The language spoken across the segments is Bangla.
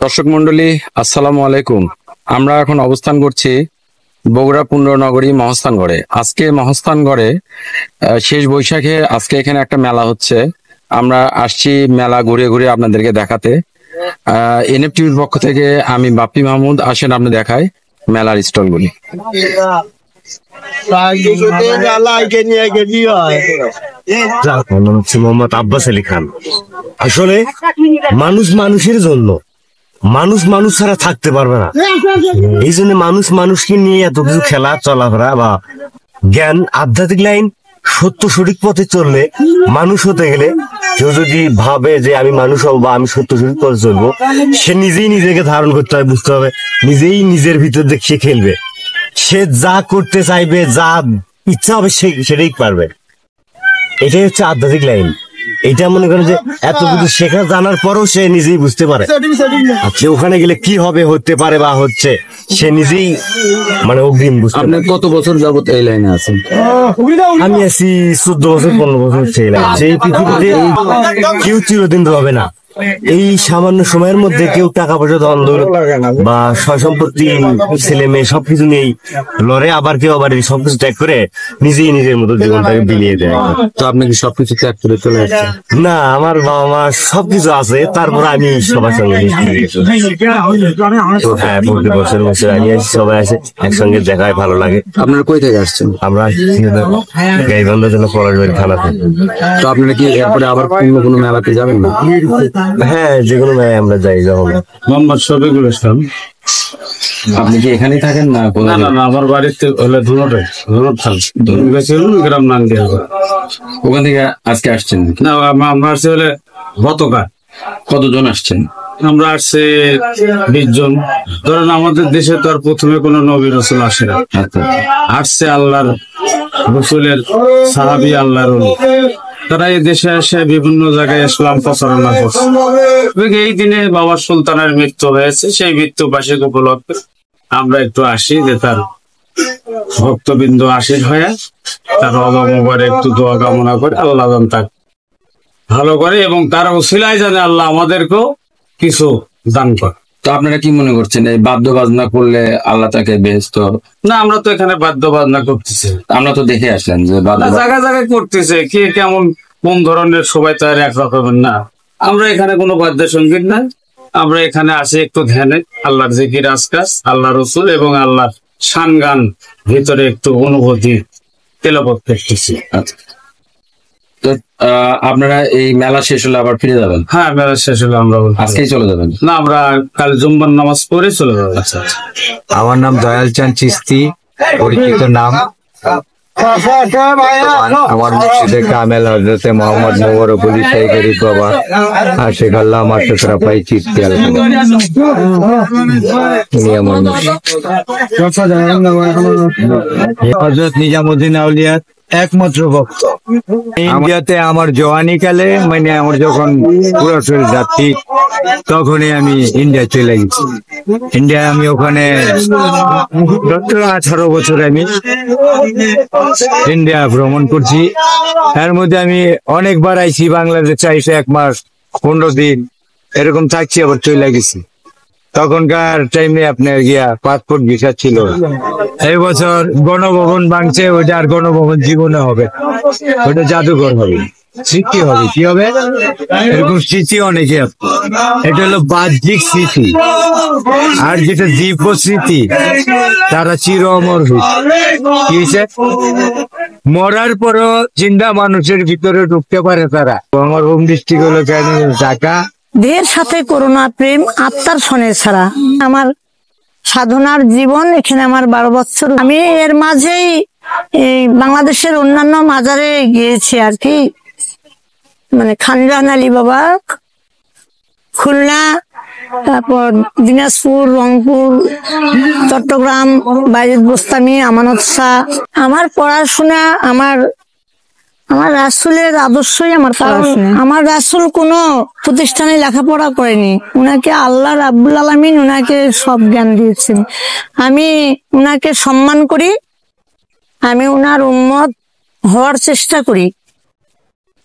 দর্শক মন্ডলী, আসসালামু আলাইকুম। আমরা এখন অবস্থান করছি বগুড়া পুণ্যনগরী মহাস্থানগড়ে। আজকে মহাস্থানগড়ে শেষ বৈশাখে আজকে এখানে একটা মেলা হচ্ছে। আমরা আসছি মেলা ঘুরে ঘুরে আপনাদেরকে দেখাতে। এনএফটিভির পক্ষ থেকে আমি বাপ্পি মাহমুদ। আসেন আপনি দেখায় মেলার স্টলগুলি। মোহাম্মদ আব্বাস আলী খান। আসলে মানুষ মানুষের জন্য, মানুষ মানুষ ছাড়া থাকতে পারবে না। এই জন্য মানুষ মানুষকে নিয়ে এত কিছু খেলা চলাফেরা বা জ্ঞান আধ্যাত্মিক লাইন সত্য সঠিক পথে চললে মানুষ হতে গেলে কেউ যদি ভাবে যে আমি মানুষ হবো বা আমি সত্য সঠিক পথে চলবো, সে নিজেই নিজেকে ধারণ করতে হবে, বুঝতে হবে, নিজেই নিজের ভিতর দেখে খেলবে। সে যা করতে চাইবে, যা ইচ্ছা হবে সেটাই পারবে। এটাই হচ্ছে আধ্যাত্মিক লাইন। এটা মনে করেন যে এত কিছু শেখা জানার পরও সে নিজেই বুঝতে পারে যে ওখানে গেলে কি হবে, হতে পারে বা হচ্ছে, সে নিজেই মানে অগ্রিম বুঝতে পারে। কত বছর যাবত এই লাইনে আছেন? আমি আছি 14 বছর 15 বছর হচ্ছে এই লাইনে। সেই পৃথিবীতে কেউ চিরদিন হবে না। এই সামান্য সময়ের মধ্যে কেউ টাকা পয়সা ধন দৌলত বা সয় সম্পত্তি, ছেলে মেয়ে সবকিছু নিয়েই লড়ে, আবার কেউ আবার এই সবকিছু ত্যাগ করে নিজেই নিজের মতো জীবনটাকে বিলিয়ে দেয়। তো আপনি কি সবকিছু ত্যাগ করে চলে আসছেন? না, আমার বাবা মা সবকিছু আছে, তারপর আমি সবার সঙ্গে হ্যাঁ, প্রতি বছর বছর আমি আসি, সবাই আসে, একসঙ্গে দেখায়, ভালো লাগে। আপনারা কই থেকে আসছেন? আমরা গাইবান্ধা জেলা পলাশবাড়ি থানাতে। তো আপনারা কি এরপরে আবার অন্য কোনো মেলাতে যাবেন না? হ্যাঁ, যেকোনো মেলায় আমরা যাই যখন। মোহাম্মদ শফিকুল ইসলাম। আপনি কি এখানেই থাকেন না? না না না, আমার বাড়িতে হলে গ্রাম নাঙ্গিয়া। ওখান থেকে আজকে আসছেন? না, আমরা আসছি হলে গতকাল। কতজন আসছেন? আমরা আসছি 20 জন। ধরেন আমাদের দেশে তো আর প্রথমে কোনো নবী রসুল আসে না। আচ্ছা, আসছে আল্লাহর রসুলের সাহাবী, আল্লাহর ওলি। তারা এই দেশে এসে বিভিন্ন জায়গায় ইসলাম প্রচারণা করছে। এই দিনে বাবা সুলতানের মৃত্যু হয়েছে, সেই মৃত্যু বার্ষিক উপলক্ষে আমরা একটু আসি, যে তার ভক্তবৃন্দ আশীর হয়ে তার অগমবারে একটু দোয়া কামনা করে আল্লাহ তাকে ভালো করে এবং তার ওসিলায় জানে আল্লাহ আমাদেরকেও কিছু দান করে। তো আপনারা কি মনে করছেন এই বাদ্য বাজনা করলে আল্লাহ তাকে বেহেশত? না, আমরা তো এখানে বাদ্য বাজনা করতেছি, আমরা তো দেখে আসলেন যে জায়গায় জায়গায় করতেছে। কে কেমন কোন ধরনের, সবাই তো আর এক রকমের না। আমরা এখানে কোনো বাদ্য সঙ্গীত না, আমরা এখানে আসি একটু ধ্যানে, আল্লাহর জিকির আজকাজ, আল্লাহ রসুল এবং আল্লাহর শান গান ভিতরে একটু অনুভূতি তেলাওয়াত করতেছি। আচ্ছা, তো আপনারা এই মেলা শেষ হলে আবার ফিরে যাবেন? হ্যাঁ, মেলা শেষ হলে আমরা আজকেই চলে যাবেন? না, আমরা কাল জুম্মার নামাজ পড়ে চলে যাবো। আচ্ছা, আমার নাম দয়াল চাঁদ চিস্তি, পরিচিত নাম। আমার মুর্শিদে কামেল হযরতে মোহাম্মদ মুবারকুল ইসাই গরিব বাবা আশিক আল্লাহ মাশরা পাই চিস্তি হযরত নিজামুদ্দিন আউলিয়া একমাত্র ভক্ত ইন্ডিয়াতে। আমার জওয়ানি কালে, মানে আমার যখন পুরো শরীর যাচ্ছি, তখনই আমি ইন্ডিয়া চলে গেছি। ইন্ডিয়া আমি ওখানে 18 বছর আমি ইন্ডিয়া ভ্রমণ করছি। এর মধ্যে আমি অনেকবার আইছি, বাংলাদেশে আইসে 1 মাস 15 দিন এরকম থাকছি, আবার চলে গেছি। তখনকার টাইমে আপনার গিয়া পাসপোর্ট ভিসা ছিল। এই বছর গণভবন ভাঙছে, ওইটা আর গণভবন জীবনে হবে, ওইটা জাদুঘর হবে, স্মৃতি হবে। কি হবে? এরকম স্মৃতি অনেকে, এটা হলো বাহ্যিক স্মৃতি। আর যেটা দীপ স্মৃতি, তারা চির অমর হয়েছে। মরার পরও জিন্দা মানুষের ভিতরে ঢুকতে পারে তারা। আমার হোম ডিস্ট্রিক্ট হলো ঢাকা। দেহের সাথে করোনা প্রেম, আত্মার সনে ছাড়া। আমার সাধনার জীবন এখানে আমার 12 বছর। আমি এর মাঝেই এই বাংলাদেশের অন্যান্য মাজারে গিয়েছি আর কি, মানে খানজাহান আলী বাবা, খুলনা, তারপর দিনাজপুর, রংপুর, চট্টগ্রাম, বাইজিদ বোস্তামি, আমানত শাহ। আমার পড়াশোনা আমার রাসূলের আদর্শই আমার পড়াশোনা। আমার রাসূল কোনো প্রতিষ্ঠানে লেখাপড়া করেনি, উনাকে আল্লাহ রাব্বুল আলামিন উনাকে সব জ্ঞান দিয়েছেন। আমি উনাকে সম্মান করি, আমি উনার উম্মত হওয়ার চেষ্টা করি,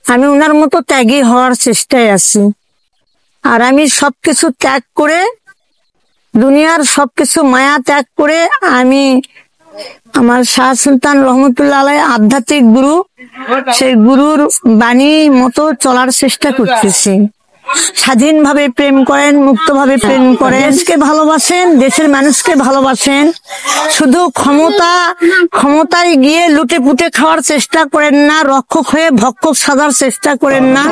আমি উনার মতো ত্যাগী হওয়ার চেষ্টায় আছি। আর আমি সবকিছু ত্যাগ করে দুনিয়ার সবকিছু মায়া ত্যাগ করে আমি আমার শাহ সুলতান রহমতুল্লাহ আলাই আধ্যাত্মিক গুরু, সেই গুরুর বাণী মতো চলার চেষ্টা করতেছি। স্বাধীনভাবে প্রেম করেন, মুক্তভাবে প্রেম করেন, দেশকে ভালোবাসেন, দেশের মানুষকে ভালোবাসেন। শুধু ক্ষমতায় গিয়ে লুটে পুটে খাওয়ার চেষ্টা করেন না, রক্ষক হয়ে ভক্ষক সাজার চেষ্টা করেন না।